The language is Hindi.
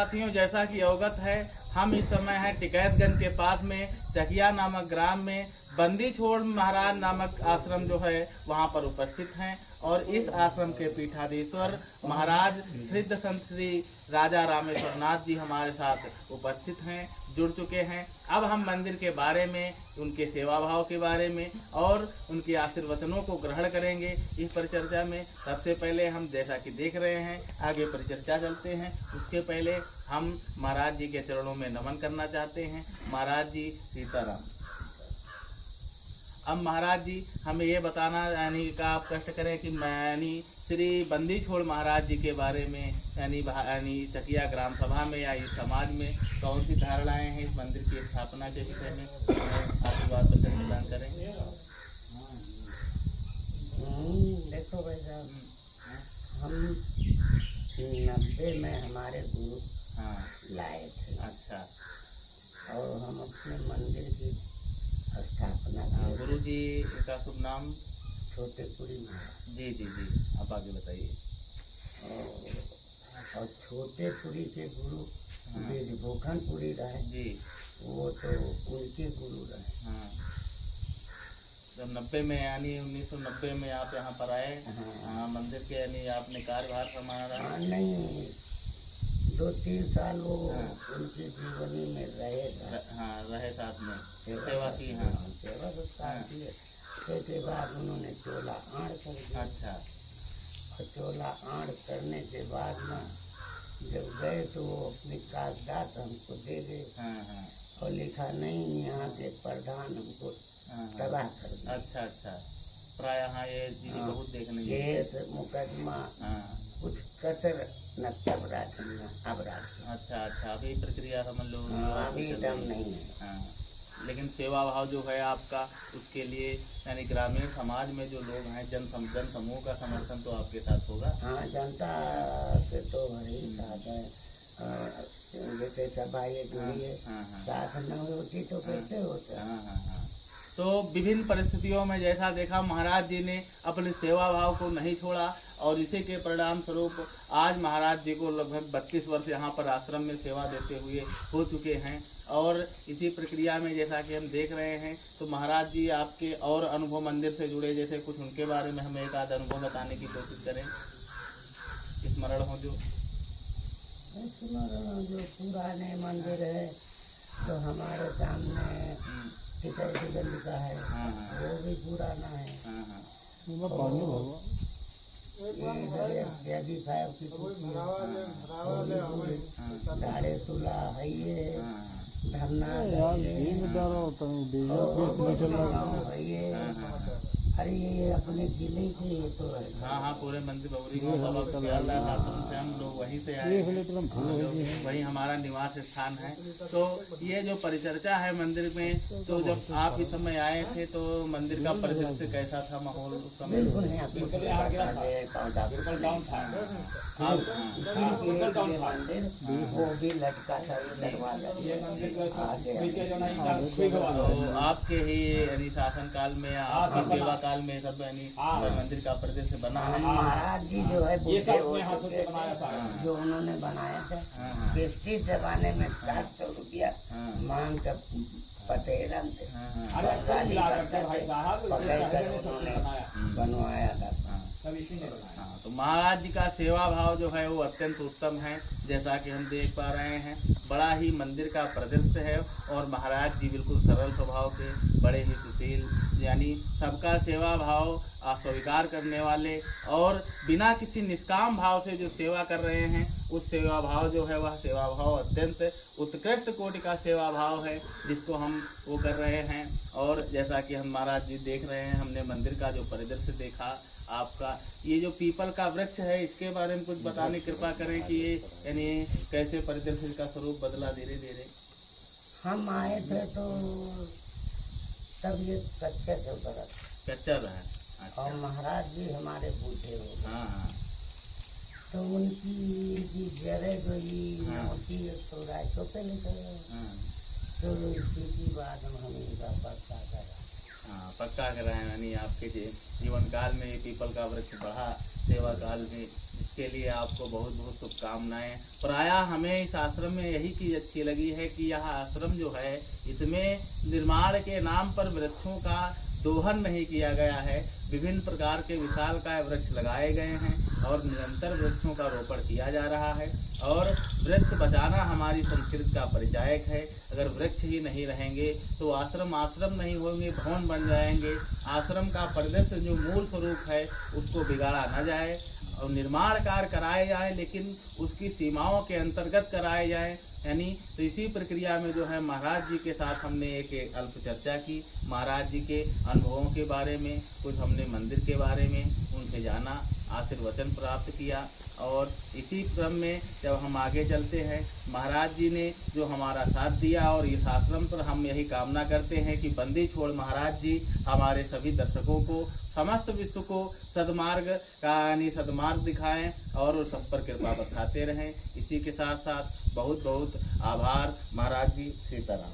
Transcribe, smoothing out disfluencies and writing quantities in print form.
साथियों, जैसा कि अवगत है, हम इस समय हैं टिकैतगंज के पास में चकिया नामक ग्राम में बंदी छोड़ महाराज नामक आश्रम जो है वहाँ पर उपस्थित हैं। और इस आश्रम के पीठाधीश्वर महाराज सिद्ध संत श्री राजा रामेश्वर नाथ जी हमारे साथ उपस्थित हैं, जुड़ चुके हैं। अब हम मंदिर के बारे में, उनके सेवा भाव के बारे में और उनके आशीर्वचनों को ग्रहण करेंगे इस परिचर्चा में। सबसे पहले हम जैसा कि देख रहे हैं आगे परिचर्चा चलते हैं, उसके पहले हम महाराज जी के चरणों में नमन करना चाहते हैं। महाराज जी सीताराम। अब महाराज जी हमें ये बताना यानी का आप कष्ट करें कि यानी श्री बंदी छोड़ महाराज जी के बारे में यानी चकिया ग्राम सभा में या इस समाज में कौन सी धारणाएं हैं इस मंदिर की स्थापना के विषय में आशीर्वाद वचन प्रदान करें। देखो भाई साहब, हम 90 में हमारे गुरु लाए थे। अच्छा। और हम अपने मंदिर की स्थापना की। गुरु जी का शुभ नाम? छोटेपुरी महाराज। जी जी जी, आप आगे बताइए। और छोटेपुरी के गुरु भूखनपुरी रहे जी, वो तो उनके गुरु रहे। हाँ। जब 90 में यानी 1990 में आप यहाँ पर आए, हाँ, मंदिर के यानी आपने कार्यभार संभाला? हाँ, नहीं 2-3 साल वो उनकी जीवनी में रहे साथ में सेवा की। हाँ, सेवा तो साथ दिए। उसके बाद उन्होंने चोला आड़ कर दिया। अच्छा। और चोला आड़ करने के बाद ना जब गए तो वो अपनी कागजात हमको दे गए। और लिखा नहीं, यहाँ के प्रधान हमको तबाह कर दिया। अच्छा अच्छा, प्राय हाँ ये चीज़ बहुत देखने केस मुकदमा कुछ कसर न तब अपराध। अच्छा अच्छा, अभी प्रक्रिया समझ लो अभी दम नहीं है। हाँ, लेकिन सेवा भाव जो है आपका, उसके लिए यानी ग्रामीण समाज में जो लोग हैं जन समूह का समर्थन तो आपके साथ होगा। हाँ, जनता के तो वही साथ है। जैसे सभा एक हुई है, साथ न होती तो कैसे होता। तो विभिन्न परिस्थितियों में जैसा देखा महाराज जी ने अपने सेवा भाव को नहीं छोड़ा और इसी के परिणाम स्वरूप आज महाराज जी को लगभग 32 वर्ष यहाँ पर आश्रम में सेवा देते हुए हो चुके हैं। और इसी प्रक्रिया में जैसा कि हम देख रहे हैं तो महाराज जी आपके और अनुभव मंदिर से जुड़े, जैसे कुछ उनके बारे में हमें एक आध अनुभव बताने की कोशिश करें, स्मरण हो जो पुराने मंदिर है तो हमारे सामने टिकैतगंज का है। वो भी पुराना है। जैदी साहब की 16.5 है ये धरना है। अरे ये अपने जिले के ये तो है। हाँ, पूरे मंदिर बबरी को हम लोग वहीं से आए, वही हमारा निवास स्थान है। तो ये जो परिचर्चा है मंदिर में, तो जब आप इस समय आए थे तो मंदिर का परिदृश्य कैसा था, माहौल उस समय? वो भी लटका था तो आपके ही शासन काल में या आपकी सेवा काल में सब मंदिर का परिदृश्य बना है। महाराज जी जो है जो उन्होंने बनाया था, ब्रिटिश जमाने में 700 रुपया मांग कर पटेलन थे उन्होंने बनवाया था। तो महाराज जी का सेवा भाव जो है वो अत्यंत उत्तम है, जैसा कि हम देख पा रहे हैं। बड़ा ही मंदिर का परिदृश्य है और महाराज जी बिल्कुल सरल स्वभाव के, बड़े ही सुशील, यानी सबका सेवा भाव स्वीकार करने वाले और बिना किसी निष्काम भाव से जो सेवा कर रहे हैं, उस सेवा भाव जो है वह सेवा भाव अत्यंत उत्कृष्ट कोटि का सेवा भाव है जिसको हम वो कर रहे हैं। और जैसा कि हम महाराज जी देख रहे हैं, हमने मंदिर का जो परिदृश्य देखा, आपका ये जो पीपल का वृक्ष है इसके बारे में कुछ बताने कृपा करें कि ये यानी कैसे परिदृश्य का स्वरूप बदला धीरे धीरे। हम आए थे तो तब ये कच्चा रहा। अच्छा। और महाराज जी हमारे बूढ़े हो गए। हाँ, तो उनकी जड़े गई मोटी तो राइतों पे निकल गए। तो इसी की बात हम इनका बरसा करा। हाँ, पक्का कराएं, यानी आपके जीवन काल में ये पीपल का वृक्ष बढ़ा, सेवा काल में, इसके लिए आपको बहुत बहुत शुभकामनाएं। प्रायः हमें इस आश्रम में यही चीज़ अच्छी लगी है कि यह आश्रम जो है, इसमें निर्माण के नाम पर वृक्षों का दोहन नहीं किया गया है। विभिन्न प्रकार के विशालकाय वृक्ष लगाए गए हैं और निरंतर वृक्षों का रोपण किया जा रहा है। और वृक्ष बचाना हमारी संस्कृति का परिचायक है। अगर वृक्ष ही नहीं रहेंगे तो आश्रम आश्रम नहीं होंगे, भवन बन जाएंगे। आश्रम का परिदृश्य जो मूल स्वरूप है उसको बिगाड़ा न जाए और निर्माण कार्य कराए जाए, लेकिन उसकी सीमाओं के अंतर्गत कराए जाए। यानी तो इसी प्रक्रिया में जो है महाराज जी के साथ हमने एक अल्प चर्चा की, महाराज जी के अनुभवों के बारे में, कुछ हमने मंदिर के बारे में उनसे जाना, आशीर्वचन प्राप्त किया। और इसी क्रम में जब हम आगे चलते हैं, महाराज जी ने जो हमारा साथ दिया, और इस आश्रम पर हम यही कामना करते हैं कि बंदी छोड़ महाराज जी हमारे सभी दर्शकों को, समस्त विश्व को सदमार्ग का यानी सदमार्ग दिखाएं और सब पर कृपा बरसाते रहें। इसी के साथ साथ बहुत बहुत आभार महाराज जी। सीताराम।